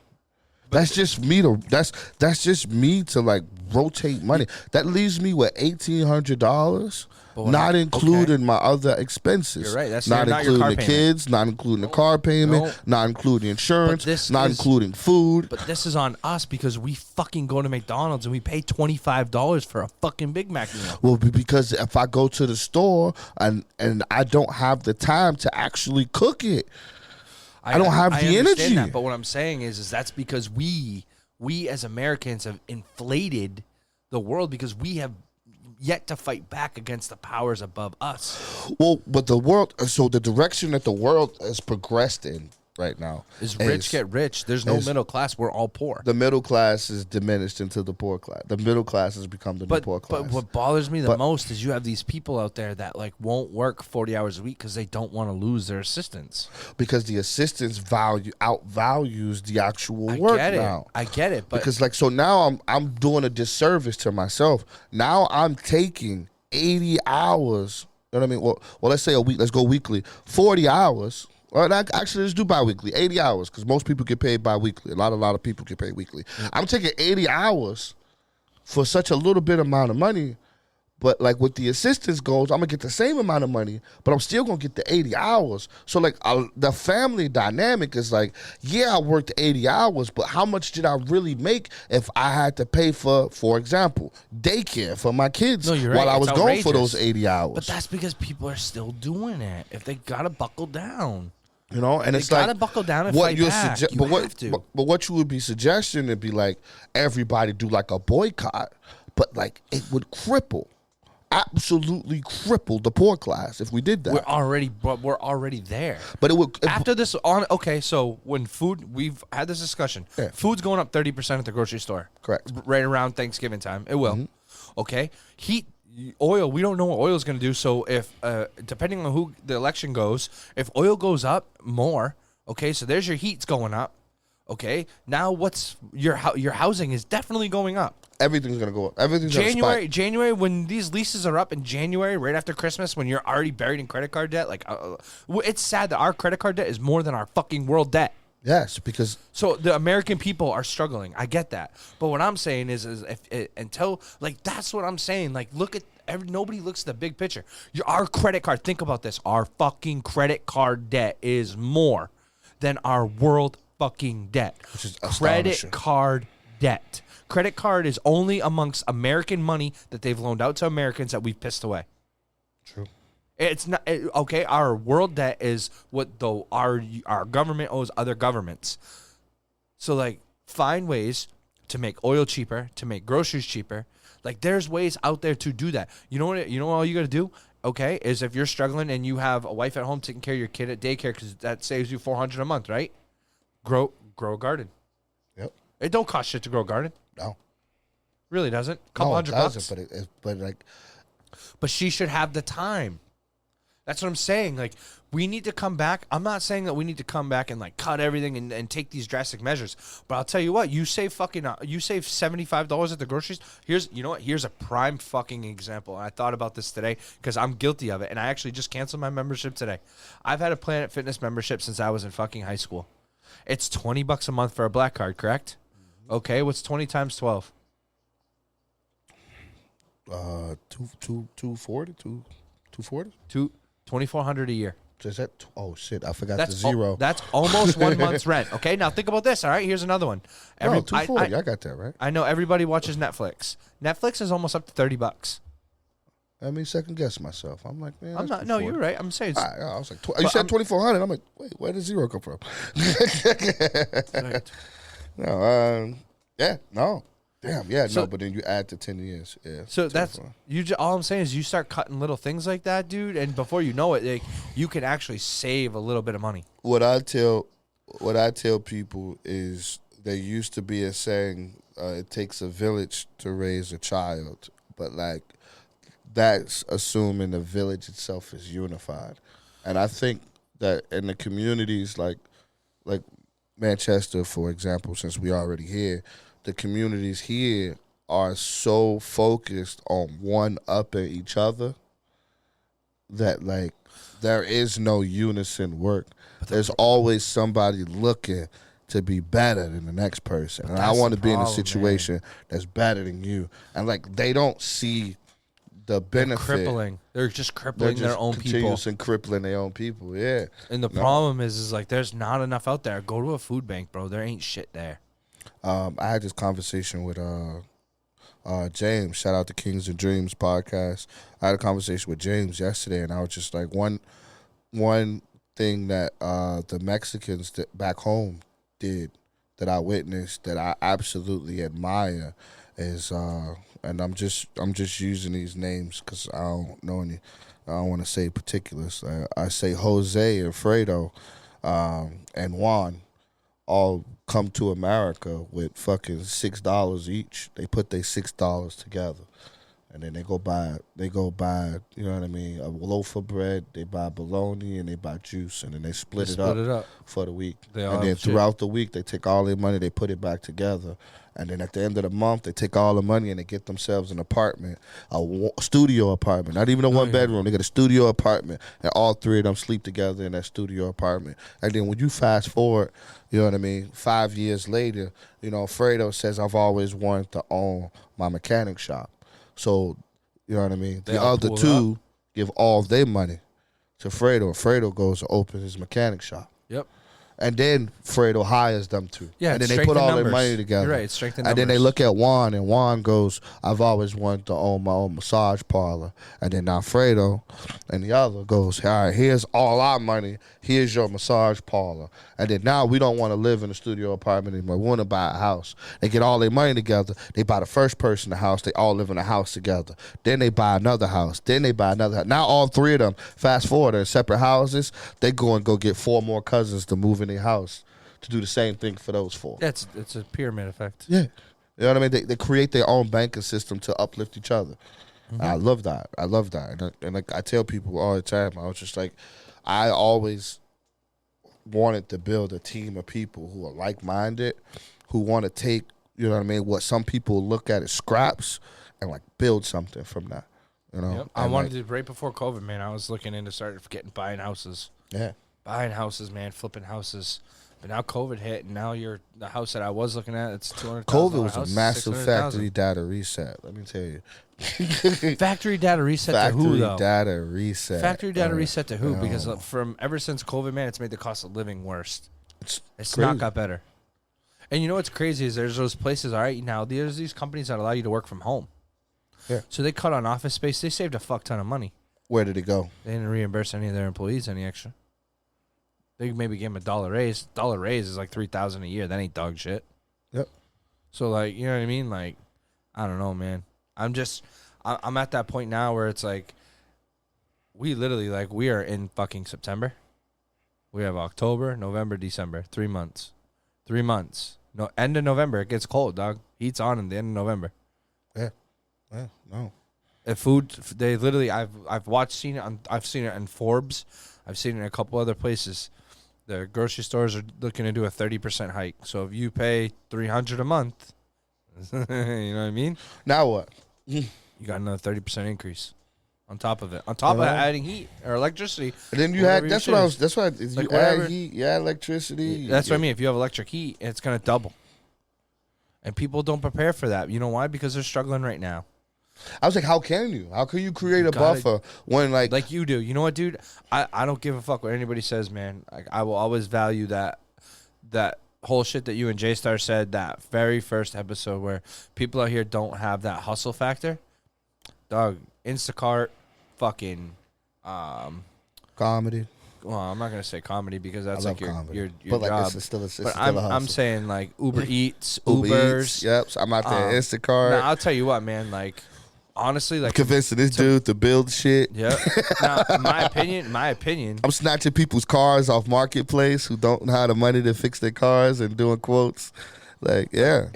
that's just me to that's just me to like rotate money. That leaves me with $1,800. Not including my other expenses. You're right. That's not including your car the payment. kids, not including the car payment, not including insurance, not including food. But this is on us because we fucking go to McDonald's and we pay $25 for a fucking Big Mac meal. Well, because if I go to the store and I don't have the time to actually cook it, I don't have the energy. That, but what I'm saying is that's because we as Americans have inflated the world because we have yet to fight back against the powers above us. Well, but the direction that the world has progressed in right now is rich get rich. There's no middle class. We're all poor. The middle class is diminished into the poor class. The middle class has become the new poor class. But what bothers me the most is you have these people out there that like won't work 40 hours a week because they don't want to lose their assistance. Because the assistance outvalues the actual work now. I get it. But because like so now I'm doing a disservice to myself. Now I'm taking 80 hours. You know what I mean? Well, let's say a week. Let's go weekly. 40 hours. Or actually, let's do bi-weekly, 80 hours, because most people get paid bi-weekly. A lot of people get paid weekly. I'm taking 80 hours for such a little bit amount of money, but like with the assistance goals, I'm going to get the same amount of money, but I'm still going to get the 80 hours. So like the family dynamic is like, yeah, I worked 80 hours, but how much did I really make if I had to pay for example, daycare for my kids while I was going for those 80 hours? But that's because people are still doing it. If they got to buckle down. You know, and it's like gotta buckle down and fight back. But what you would be suggesting would be like everybody do like a boycott, but like it would absolutely cripple the poor class if we did that. We're already there. But it would after this on. Okay, so when food, we've had this discussion. Yeah. Food's going up 30% at the grocery store. Correct. Right around Thanksgiving time, it will. Mm-hmm. Okay, oil, we don't know what oil is going to do. So if, depending on who the election goes, if oil goes up more, okay, so there's your heat's going up. Okay, now what's your housing is definitely going up. Everything's going to go up. Everything's January, when these leases are up in January, right after Christmas, when you're already buried in credit card debt, like it's sad that our credit card debt is more than our fucking world debt. Yes, because so the American people are struggling. I get that, but what I'm saying is that's what I'm saying. Like, look at nobody looks at the big picture. Our credit card. Think about this. Our fucking credit card debt is more than our world fucking debt. Which is credit card debt. Credit card is only amongst American money that they've loaned out to Americans that we've pissed away. True. It's not okay. Our world debt is what our government owes other governments. So like, find ways to make oil cheaper, to make groceries cheaper. Like, there's ways out there to do that. You know what? You know what all you got to do? Okay, is if you're struggling and you have a wife at home taking care of your kid at daycare, because that saves you $400 a month, right? Grow a garden. Yep. It don't cost shit to grow a garden. No. Really doesn't. Couple $100. But she should have the time. That's what I'm saying. Like, we need to come back. I'm not saying that we need to come back and like cut everything and take these drastic measures. But I'll tell you what, you save $75 at the groceries. Here's a prime fucking example. And I thought about this today because I'm guilty of it. And I actually just canceled my membership today. I've had a Planet Fitness membership since I was in fucking high school. It's $20 a month for a black card, correct? Okay, what's 20 times 12? 240. 2,400 a year. Is that? Oh shit! I forgot the zero. That's almost 1 month's rent. Okay, now think about this. All right, here's another one. 240. I got that right. I know everybody watches Netflix. Netflix is almost up to $30. I mean, second guess myself. I'm like, man, I'm not. No, you're right. I'm saying. I was like, you said 2,400. I'm like, wait, where did zero come from? Right. No, yeah, no. Damn, yeah, no, but then you add to 10 years. Yeah. So that's all I'm saying is you start cutting little things like that, dude, and before you know it, like, you can actually save a little bit of money. What I tell people is there used to be a saying, it takes a village to raise a child, but like that's assuming the village itself is unified. And I think that in the communities like Manchester, for example, since we already here, the communities here are so focused on one upping each other that like there is no unison work. There's always somebody looking to be better than the next person. And I want to be in a situation that's better than you. And like they don't see the benefit. They're just crippling their own people. Continuous and crippling their own people, yeah. And the problem is like there's not enough out there. Go to a food bank, bro. There ain't shit there. I had this conversation with James. Shout out to Kings and Dreams podcast. I had a conversation with James yesterday, and I was just like, one thing that the Mexicans back home did that I witnessed that I absolutely admire is, and I'm just using these names because I don't know any. I don't want to say particulars. I say Jose and Fredo and Juan all come to America with fucking $6 each. They put their $6 together, and then they go buy, you know what I mean, a loaf of bread. They buy bologna and they buy juice, and then they split it up for the week. And then throughout the week, they take all their money, they put it back together. And then at the end of the month, they take all the money and they get themselves an apartment, a studio apartment, not even a one-bedroom. They get a studio apartment, and all three of them sleep together in that studio apartment. And then when you fast forward, you know what I mean, 5 years later, you know, Fredo says, I've always wanted to own my mechanic shop. So, you know what I mean? The other two give all their money to Fredo. And Fredo goes to open his mechanic shop. Yep. And then Fredo hires them to. Yeah, and then they put all their money together. You're right, it's strength in numbers. And then they look at Juan, and Juan goes, I've always wanted to own my own massage parlor. And then now Fredo and the other goes, all right, here's all our money. Here's your massage parlor. And then now we don't want to live in a studio apartment anymore. We want to buy a house. They get all their money together. They buy the first person the house. They all live in a house together. Then they buy another house. Then they buy another house. Now all three of them, fast forward, are in separate houses. They go and go get 4 more cousins to move in their house to do the same thing for those 4. Yeah, it's a pyramid effect. Yeah. You know what I mean? They create their own banking system to uplift each other. Mm-hmm. I love that. And like I tell people all the time, I was just like, I always wanted to build a team of people who are like-minded, who want to take, you know what I mean, what some people look at as scraps and like build something from that. You know? Yep. I wanted to, right before COVID, man, I was looking into buying houses. Yeah. Buying houses, man, flipping houses. But now COVID hit, and now the house that I was looking at, it's $200,000. COVID was a massive factory data reset. Let me tell you. Factory data reset to who, though? Factory data reset. Factory data reset to who? Because from ever since COVID, man, it's made the cost of living worse. It's not got better. And you know what's crazy is there's those places, all right, now there's these companies that allow you to work from home. Yeah. So they cut on office space. They saved a fuck ton of money. Where did it go? They didn't reimburse any of their employees any extra. They maybe give them $1 raise. $1 raise is like $3,000 a year. That ain't dog shit. Yep. So like, you know what I mean? Like, I don't know, man. I'm at that point now where it's like, we literally like we are in fucking September. We have October, November, December, 3 months. 3 months. No, end of November it gets cold, dog. Heat's on in the end of November. Yeah. Yeah. No. If food, they literally, I've seen it in Forbes. I've seen it in a couple other places. The grocery stores are looking to do a 30% hike. So if you pay $300 a month, you know what I mean? Now what? You got another 30% increase on top of it. On top of adding heat or electricity. And then you had, that's why you add heat, you add electricity. That's what I mean. If you have electric heat, it's going to double. And people don't prepare for that. You know why? Because they're struggling right now. I was like, how can you? How can you create a buffer when like you do? You know what, dude? I don't give a fuck what anybody says, man. Like I will always value that whole shit that you and J-Star said that very first episode where people out here don't have that hustle factor. Dog, Instacart, fucking comedy. Well, I'm not gonna say comedy because that's like your but like job. It's still a I'm saying like Uber Eats, Ubers. Yep, so I'm out there Instacart. Now I'll tell you what, man. Like honestly, like convincing this dude to build shit. Yeah. Now, my opinion. I'm snatching people's cars off Marketplace who don't have the money to fix their cars and doing quotes. Like, yeah.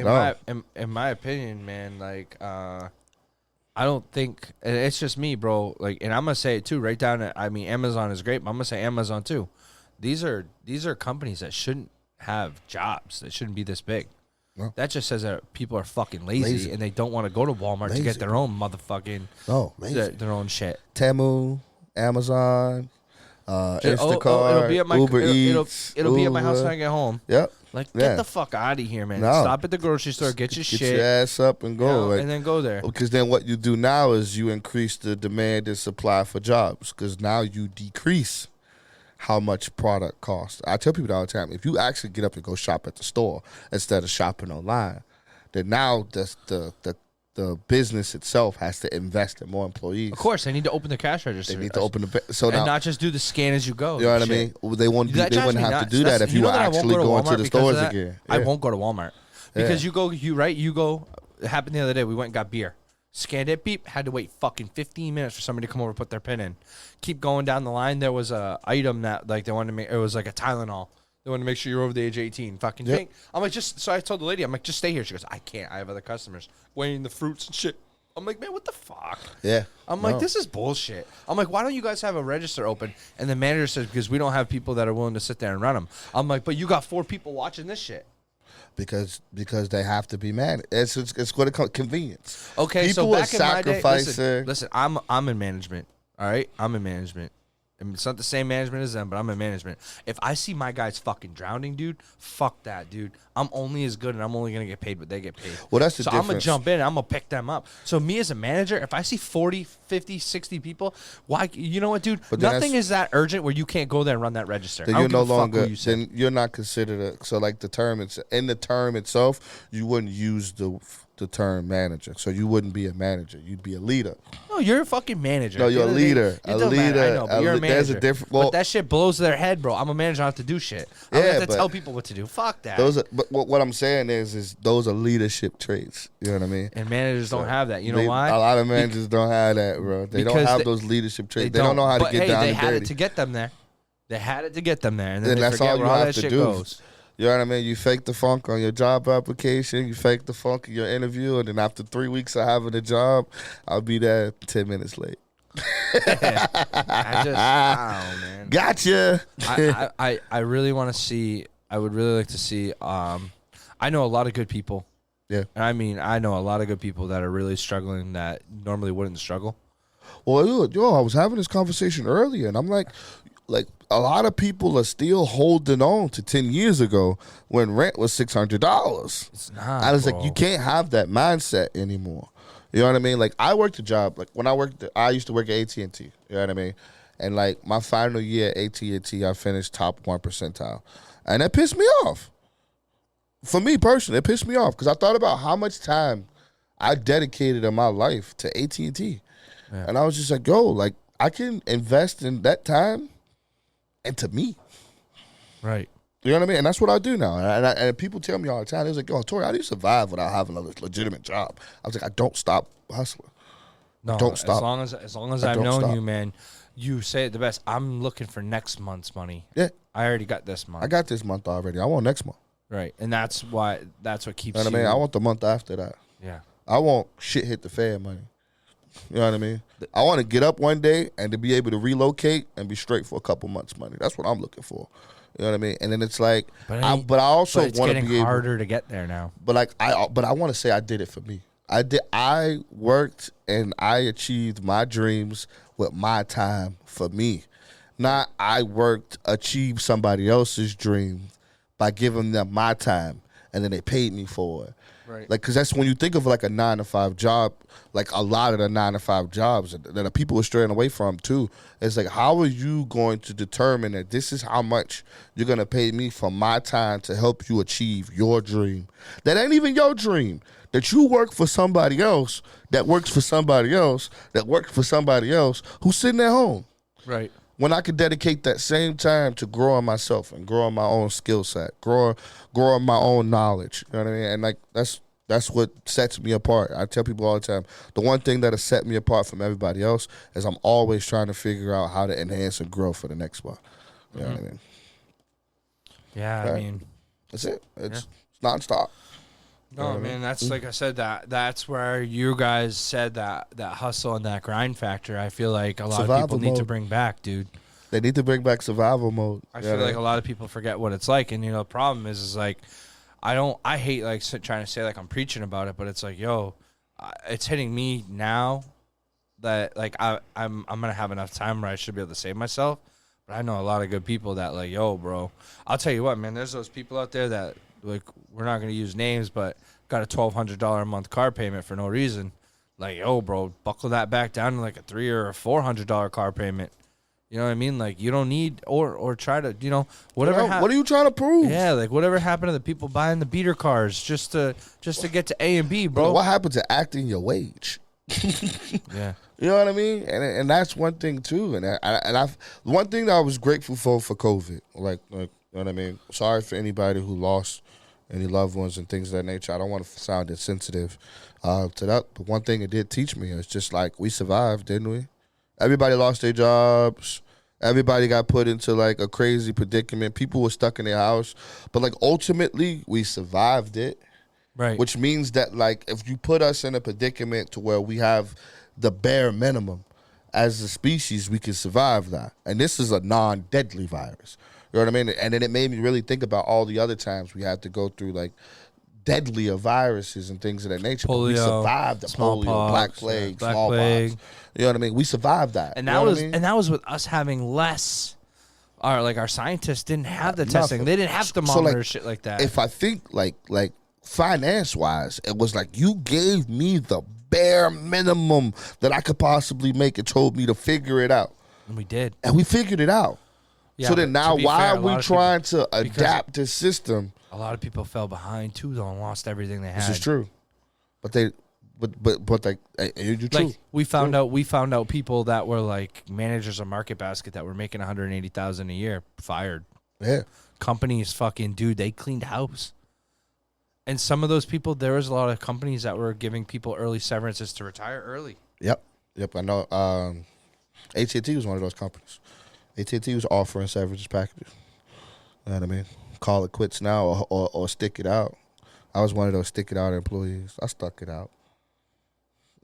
In my opinion, man, like I don't think, and it's just me, bro. Like, and I'm gonna say it too, Amazon is great, but I'm gonna say Amazon too. These are companies that shouldn't have jobs. They shouldn't be this big. No. That just says that people are fucking lazy. And they don't want to go to Walmart to get their own motherfucking their own shit. Temu, Amazon, Instacart, it'll be at my, Uber Eats. It'll be at my house when I get home. Yep. Like, get the fuck out of here, man. No. Stop at the grocery store, get your shit. Get your ass up and go. And then go there. Because then what you do now is you increase the demand and supply for jobs. Because now you decrease how much product costs. I tell people all the time, if you actually get up and go shop at the store instead of shopping online, then now the business itself has to invest in more employees. Of course, they need to open the cash register. They need to open the and not just do the scan as you go. You know what I mean? They wouldn't have to do that if you were actually going to the stores again. I won't go to Walmart because you go. It happened the other day. We went and got beer. Scanned it, beep, had to wait fucking 15 minutes for somebody to come over and put their pin in. Keep going down the line. There was a item that like they wanted to make. It was like a Tylenol. They wanted to make sure you're over the age of 18. Fucking thing. I'm like, so I told the lady, I'm like, just stay here. She goes, I can't. I have other customers weighing the fruits and shit. I'm like, man, what the fuck? Yeah. I'm like, this is bullshit. I'm like, why don't you guys have a register open? And the manager says, because we don't have people that are willing to sit there and run them. I'm like, but you got 4 people watching this shit. Because they have to be managed. It's what it comes convenience. Okay, people so back in my day, sacrificing. listen, I'm in management. All right, I'm in management. And it's not the same management as them, but I'm in management. If I see my guys fucking drowning, dude, fuck that, dude. I'm only as good, and I'm only gonna get paid what they get paid. Well, that's the difference. I'm gonna jump in, and I'm gonna pick them up. So me as a manager, if I see 40, 50, 60 people, why? You know what, dude? Nothing is that urgent where you can't go there and run that register. Then you're no longer. Then you're not considered so like the term. It's in the term itself. You wouldn't use the term manager, so you wouldn't be a manager. You'd be a leader. No, you're a fucking manager. No, you're a leader. A leader. I know, but you're a manager. There's a different. But that shit blows their head, bro. I'm a manager. I have to do shit. I don't have to tell people what to do. Fuck that. But what I'm saying is those are leadership traits. You know what I mean? And managers don't have that. You know why? A lot of managers don't have that, bro. They don't have those leadership traits. They don't know how to get down and dirty. They had it to get them there. They had it to get them there, and then they that's forget all you where all have that to shit do. goes. You know what I mean? You fake the funk on your job application. You fake the funk in your interview. And then after 3 weeks of having a job, I'll be there 10 minutes late. I don't know, man. Gotcha. I really want to see. I would really like to see. I know a lot of good people. Yeah. And I know a lot of good people that are really struggling that normally wouldn't struggle. Well, I was having this conversation earlier, and I'm like a lot of people are still holding on to 10 years ago when rent was $600. It's not. I was like, you can't have that mindset anymore. You know what I mean? Like, I worked a job. Like, when I used to work at AT&T. You know what I mean? And, like, my final year at AT&T, I finished top 1 percentile. And that pissed me off. For me personally, it pissed me off because I thought about how much time I dedicated in my life to AT&T. Yeah. And I was just like, yo, like, I can invest in that time into me. Right. You know what I mean? And that's what I do now. And people tell me all the time, they're like, yo, Tori, how do you survive without having a legitimate job? I was like, I don't stop hustling. No, don't stop. As long as I've known you, man, you say it the best. I'm looking for next month's money. Yeah. I already got this month. I got this month already. I want next month. Right. And that's what keeps you know what I mean? I want the month after that. Yeah. I want shit hit the fan money. You know what I mean? I want to get up one day and to be able to relocate and be straight for a couple months money. That's what I'm looking for. You know what I mean? And then it's like, but I also want to be able. It's getting harder to get there now. But I want to say I did it for me. I worked and I achieved my dreams with my time for me. Not I achieved somebody else's dream by giving them my time and then they paid me for it. Right. Like, because that's when you think of like a 9-to-5 job, like a lot of the 9-to-5 jobs that the people are straying away from too. It's like, how are you going to determine that this is how much you're going to pay me for my time to help you achieve your dream? That ain't even your dream. That you work for somebody else, that works for somebody else, that works for somebody else who's sitting at home. Right. When I could dedicate that same time to growing myself and growing my own skill set, growing my own knowledge. You know what I mean? And like that's what sets me apart. I tell people all the time, the one thing that has set me apart from everybody else is I'm always trying to figure out how to enhance and grow for the next one. You know what I mean? Yeah, right? I mean, that's it. It's nonstop. No, man, I mean? That's like I said, that's where you guys said that hustle and that grind factor. I feel like a lot of people need to bring back, dude. They need to bring back survival mode. I feel like a lot of people forget what it's like, and the problem is like, I hate like trying to say like I'm preaching about it, but it's like, yo, it's hitting me now that like I'm gonna have enough time where I should be able to save myself. But I know a lot of good people that like, yo, bro, I'll tell you what, man. There's those people out there that like we're not gonna use names, but got a $1,200 a month car payment for no reason. Like, yo, bro, buckle that back down to like a $300 or $400 car payment. You know what I mean? Like, you don't need or try to, whatever. What are you trying to prove? Yeah, like whatever happened to the people buying the beater cars just to get to A and B, bro. What happened to acting your wage? Yeah, you know what I mean. And that's one thing too. And one thing that I was grateful for COVID, like you know what I mean. Sorry for anybody who lost any loved ones and things of that nature. I don't want to sound insensitive to that. But one thing it did teach me is just like we survived, didn't we? Everybody lost their jobs. Everybody got put into like a crazy predicament. People were stuck in their house. But like ultimately we survived it. right. Which means that like if you put us in a predicament to where we have the bare minimum as a species, we can survive that. And this is a non-deadly virus. You know what I mean? And then it made me really think about all the other times we had to go through like deadlier viruses and things of that nature. Polio, but we survived the polio, black plague, smallpox. You know what I mean? We survived that. And that was with us having less. Our scientists didn't have the testing. They didn't have thermometers, shit like that. If I think like finance wise, it was like you gave me the bare minimum that I could possibly make and told me to figure it out. And we did. And we figured it out. Yeah, so then now why are we trying to because adapt this system? A lot of people fell behind too, though, and lost everything they had. This is true. But like you're true. Like we found out people that were like managers of Market Basket that were making $180,000 a year fired. Yeah. Companies fucking they cleaned house. And some of those people, there was a lot of companies that were giving people early severances to retire early. Yep. I know. AT&T was one of those companies. AT&T was offering severance packages. You know what I mean? Call it quits now or stick it out. I was one of those stick it out employees. I stuck it out.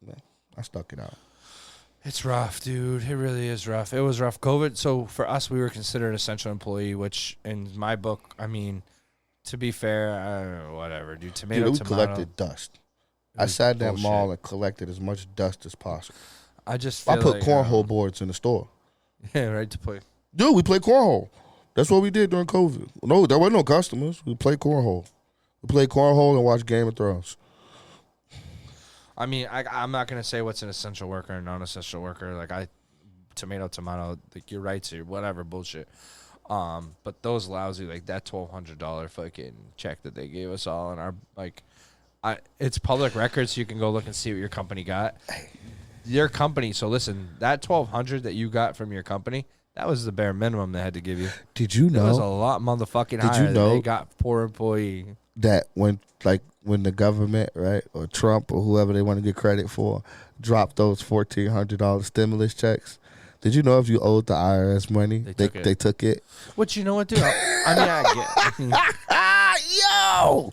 Yeah, I stuck it out. It's rough, dude. It really is rough. It was rough. COVID. So for us, we were considered an essential employee, which in my book, I mean, to be fair, I don't know, whatever, dude. We collected dust. I sat in that mall and collected as much dust as possible. I put cornhole boards in the store. Yeah, right, to play. Dude, we played cornhole. That's what we did during COVID. No, there were no customers. We played cornhole. We played cornhole and watched Game of Thrones. I mean, I'm not gonna say what's an essential worker and non-essential worker. Like tomato. Like you're right to whatever bullshit. But those lousy like that $1,200 fucking check that they gave us all and our it's public record, so you can go look and see what your company got. Your company. So listen, that $1,200 that you got from your company, that was the bare minimum they had to give you. Did you know? It was a lot motherfucking higher than they got poor employee. That when the government, right, or Trump or whoever they want to get credit for, dropped those $1,400 stimulus checks. Did you know if you owed the IRS money, they took it? What, you know what, dude? I get. Yo.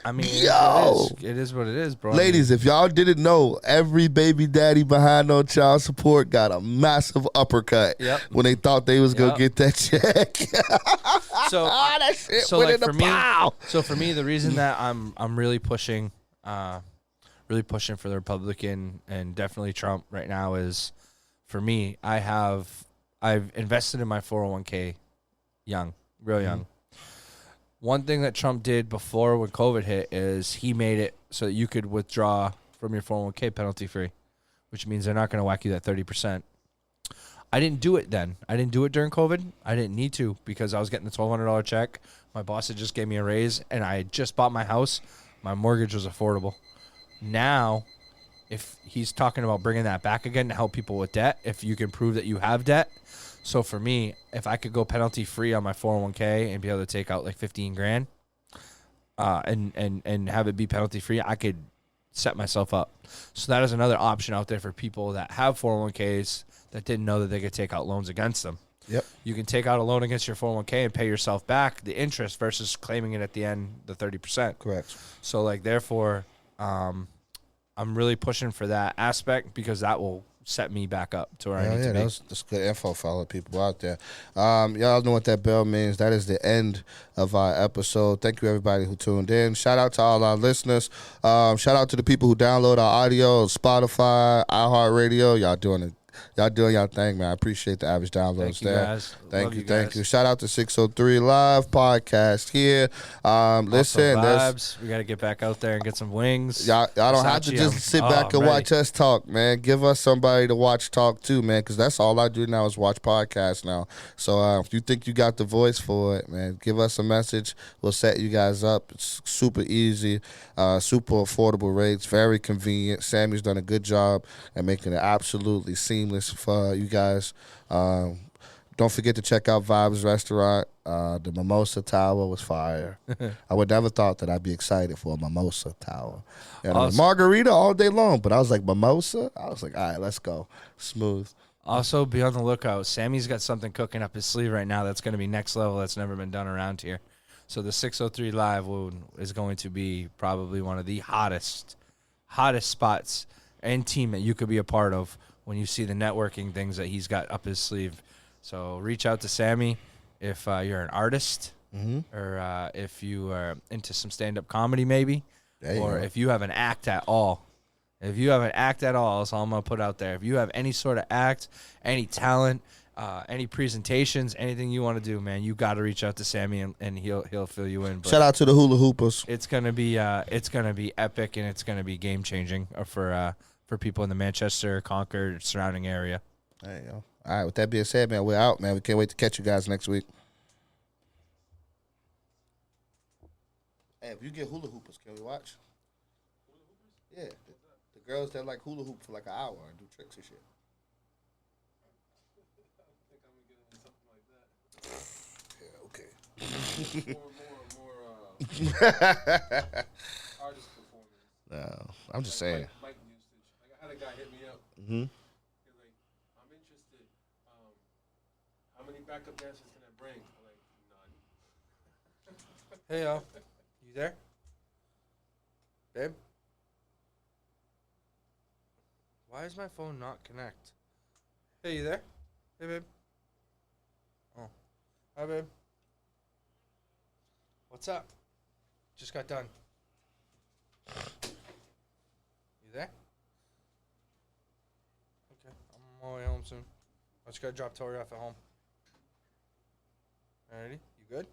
I mean, yo, it is what it is, bro. Ladies, if y'all didn't know, every baby daddy behind no child support got a massive uppercut when they thought they was gonna get that check. So that shit went in the pile. So for me, the reason that I'm really pushing for the Republican and definitely Trump right now is, for me, I've invested in my 401k real young. One thing that Trump did before when COVID hit is he made it so that you could withdraw from your 401k penalty free, which means they're not going to whack you that 30%. I didn't do it then. I didn't do it during COVID. I didn't need to because I was getting the $1,200 check. My boss had just gave me a raise, and I had just bought my house. My mortgage was affordable. Now, if he's talking about bringing that back again to help people with debt, if you can prove that you have debt. So for me, if I could go penalty free on my 401k and be able to take out like $15,000, and have it be penalty free, I could set myself up. So that is another option out there for people that have 401ks that didn't know that they could take out loans against them. Yep. You can take out a loan against your 401k and pay yourself back the interest versus claiming it at the end, the 30%. Correct. So like therefore, I'm really pushing for that aspect because that will set me back up to where I Oh, need to be. that's good info for all the people out there. Y'all know what that bell means. That is the end of our episode. Thank you, everybody who tuned in. Shout out to all our listeners. Shout out to the people who download our audio, Spotify, iHeartRadio. Y'all doing y'all thing, man. I appreciate the average downloads Thank you, there. guys. Thank Love you, you thank guys. you. Shout out to 603 Live Podcast here. Listen, Also there's vibes. We got to get back out there and get some wings. y'all don't have to Versace, just sit back I'm and ready. watch us talk, man. Give us somebody to watch talk too, man, because that's all I do now is watch podcasts now. So if you think you got the voice for it, man, give us a message. We'll set you guys up. It's super easy, super affordable rates, very convenient. Sammy's done a good job at making it absolutely seamless for you guys. Don't forget to check out Vibes Restaurant. The Mimosa Tower was fire. I would never thought that I'd be excited for a Mimosa Tower. You know what I mean? Margarita all day long, but I was like, Mimosa? I was like, all right, let's go. Smooth. Also, be on the lookout. Sammy's got something cooking up his sleeve right now that's going to be next level that's never been done around here. So the 603 Live is going to be probably one of the hottest spots and team that you could be a part of when you see the networking things that he's got up his sleeve. So reach out to Sammy if you're an artist or if you are into some stand-up comedy maybe, or if you have an act at all. If you have an act at all, that's all I'm going to put out there. If you have any sort of act, any talent, any presentations, anything you want to do, man, you got to reach out to Sammy and he'll fill you in. But shout out to the Hula Hoopers. it's gonna be epic and it's gonna be game changing for people in the Manchester, Concord, surrounding area. There you go. All right, with that being said, man, we're out, man. We can't wait to catch you guys next week. Hey, if you get hula hoopers, can we watch? Yeah, the girls that like hula hoop for like an hour and do tricks and shit. Yeah, okay. Artist performance. No, I'm just saying. Mic usage. Like I had a guy hit me up. Mm-hmm. He's like, I'm interested. How many backup dancers can I bring? I'm like, none. Hey yo, you there, babe? Why is my phone not connect? Hey, you there? Hey, babe. Oh, hi, babe. What's up? Just got done. You there? Okay, I'm on my way home soon. I just gotta drop Tori off at home. Alrighty, you good?